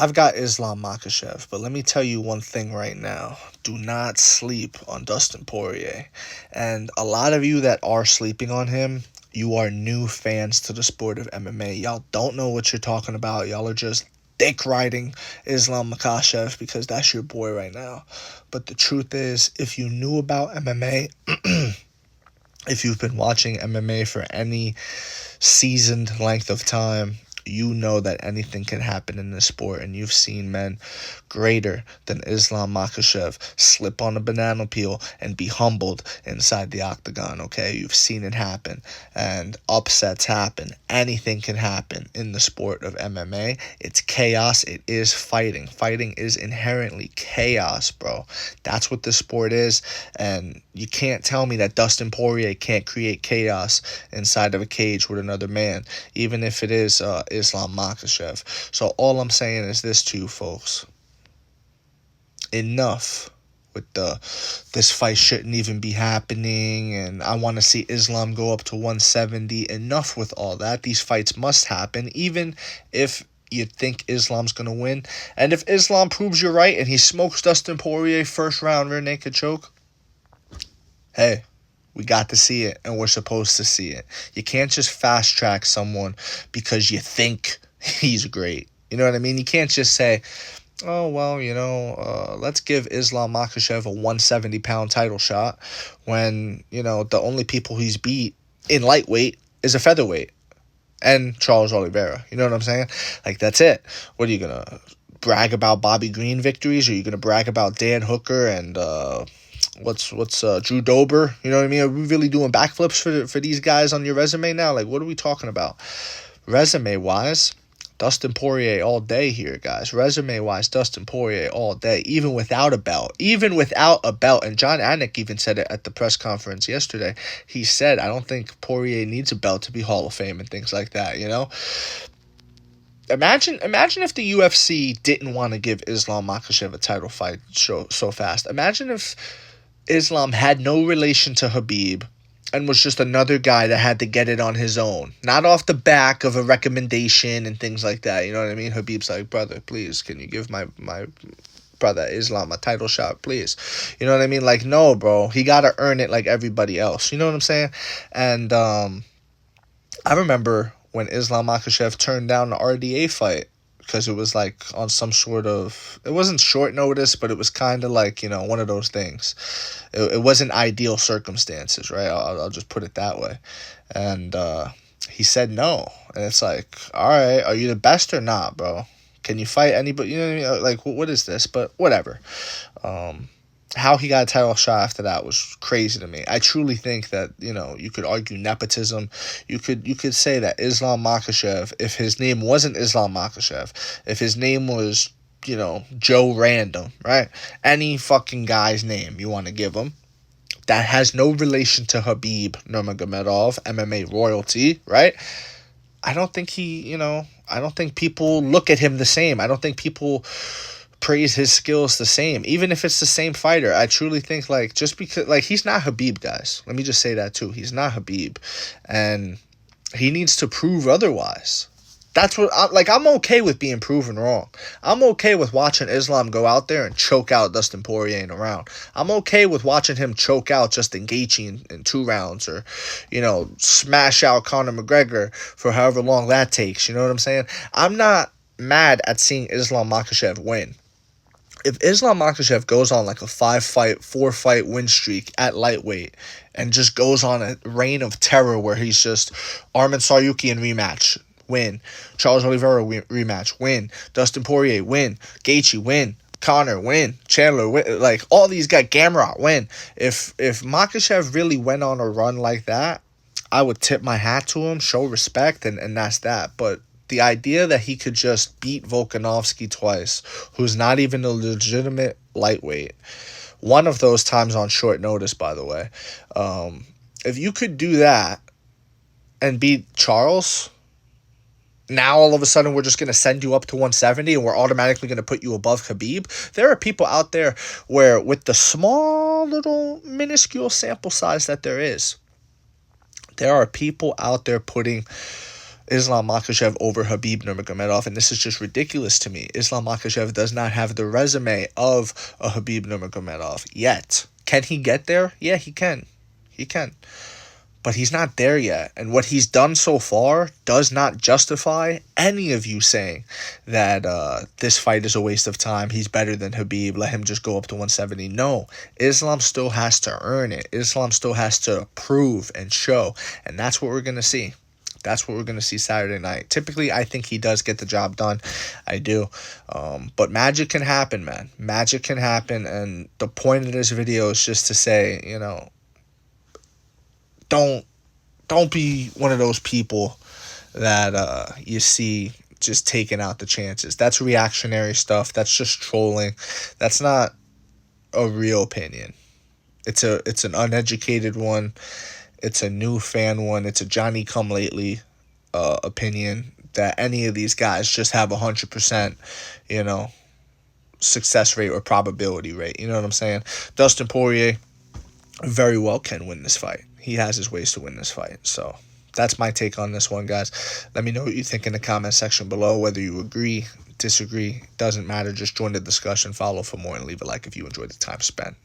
I've got Islam Makhachev, but let me tell you one thing right now. Do not sleep on Dustin Poirier. And a lot of you that are sleeping on him, you are new fans to the sport of MMA. Y'all don't know what you're talking about. Y'all are just dick riding Islam Makhachev because that's your boy right now. But the truth is, if you knew about MMA, if you've been watching MMA for any seasoned length of time, you know that anything can happen in this sport, and you've seen men greater than Islam Makhachev slip on a banana peel and be humbled inside the octagon, okay? You've seen it happen, and upsets happen. Anything can happen in the sport of MMA. It's chaos. It is fighting. Fighting is inherently chaos, bro. That's what the sport is, and you can't tell me that Dustin Poirier can't create chaos inside of a cage with another man, even if it is Islam Makhachev. So all I'm saying is this to you folks. Enough with this fight shouldn't even be happening, and I want to see Islam go up to 170. Enough with all that. These fights must happen, even if you think Islam's going to win. And if Islam proves you're right and he smokes Dustin Poirier first round rear naked choke, hey, we got to see it, and we're supposed to see it. You can't just fast track someone because you think he's great. You know what I mean? You can't just say, oh, well, let's give Islam Makhachev a 170-pound title shot when, the only people he's beat in lightweight is a featherweight and Charles Oliveira. You know what I'm saying? Like, that's it. What are you going to brag about Bobby Green victories? Or are you going to brag about Dan Hooker and what's Drew Dober? You know what I mean? Are we really doing backflips for these guys on your resume now? Like, what are we talking about? Resume wise, Dustin Poirier all day here, guys. Resume wise, Dustin Poirier all day, even without a belt. And John Anik even said it at the press conference yesterday. He said, I don't think Poirier needs a belt to be Hall of Fame and things like that, Imagine if the UFC didn't want to give Islam Makhachev a title fight so fast. Imagine if Islam had no relation to Khabib and was just another guy that had to get it on his own. Not off the back of a recommendation and things like that. You know what I mean? Khabib's like, brother, please, can you give my brother Islam a title shot, please? You know what I mean? Like, no, bro. He got to earn it like everybody else. You know what I'm saying? And I remember when Islam Makhachev turned down the RDA fight because it was like on some sort of, it wasn't short notice, but it was kind of like, one of those things. It wasn't ideal circumstances, right? I'll just put it that way. And he said no. And it's like, all right, are you the best or not, bro? Can you fight anybody? You know what I mean? Like, what is this? But whatever. How he got a title shot after that was crazy to me. I truly think that, you could argue nepotism. You could say that Islam Makhachev, if his name wasn't Islam Makhachev, if his name was, Joe Random, right? Any fucking guy's name you want to give him that has no relation to Khabib Nurmagomedov, MMA royalty, right? I don't think I don't think people look at him the same. I don't think people praise his skills the same, even if it's the same fighter. I truly think, just because, he's not Khabib, guys. Let me just say that too. He's not Khabib, and he needs to prove otherwise. That's what I'm okay with being proven wrong. I'm okay with watching Islam go out there and choke out Dustin Poirier in a round. I'm okay with watching him choke out Justin Gaethje in 2 rounds, or smash out Conor McGregor for however long that takes. You know what I'm saying? I'm not mad at seeing Islam Makhachev win. If Islam Makhachev goes on like a 4-fight win streak at lightweight and just goes on a reign of terror where he's just Arman Tsarukyan rematch, win. Charles Oliveira rematch, win. Dustin Poirier, win. Gaethje, win. Conor, win. Chandler, win. Like, all these guys, Gamrot, win. If Makhachev really went on a run like that, I would tip my hat to him, show respect, and that's that. But the idea that he could just beat Volkanovski twice, who's not even a legitimate lightweight, one of those times on short notice, by the way, if you could do that and beat Charles, now all of a sudden we're just going to send you up to 170 and we're automatically going to put you above Khabib. There are people out there where, with the small little minuscule sample size that there is, there are people out there putting Islam Makhachev over Khabib Nurmagomedov, and this is just ridiculous to me. Islam Makhachev does not have the resume of a Khabib Nurmagomedov yet. Can he get there? Yeah, he can. He can. But he's not there yet. And what he's done so far does not justify any of you saying that this fight is a waste of time. He's better than Khabib. Let him just go up to 170. No. Islam still has to earn it. Islam still has to prove and show. And that's what we're going to see. That's what we're going to see Saturday night. Typically, I think he does get the job done. I do. But magic can happen, man. Magic can happen. And the point of this video is just to say, you know, don't be one of those people that you see just taking out the chances. That's reactionary stuff. That's just trolling. That's not a real opinion. It's an uneducated one. It's a new fan one. It's a Johnny come lately opinion that any of these guys just have 100%, you know, success rate or probability rate. You know what I'm saying? Dustin Poirier very well can win this fight. He has his ways to win this fight. So that's my take on this one, guys. Let me know what you think in the comment section below, whether you agree, disagree. Doesn't matter. Just join the discussion, follow for more, and leave a like if you enjoyed the time spent.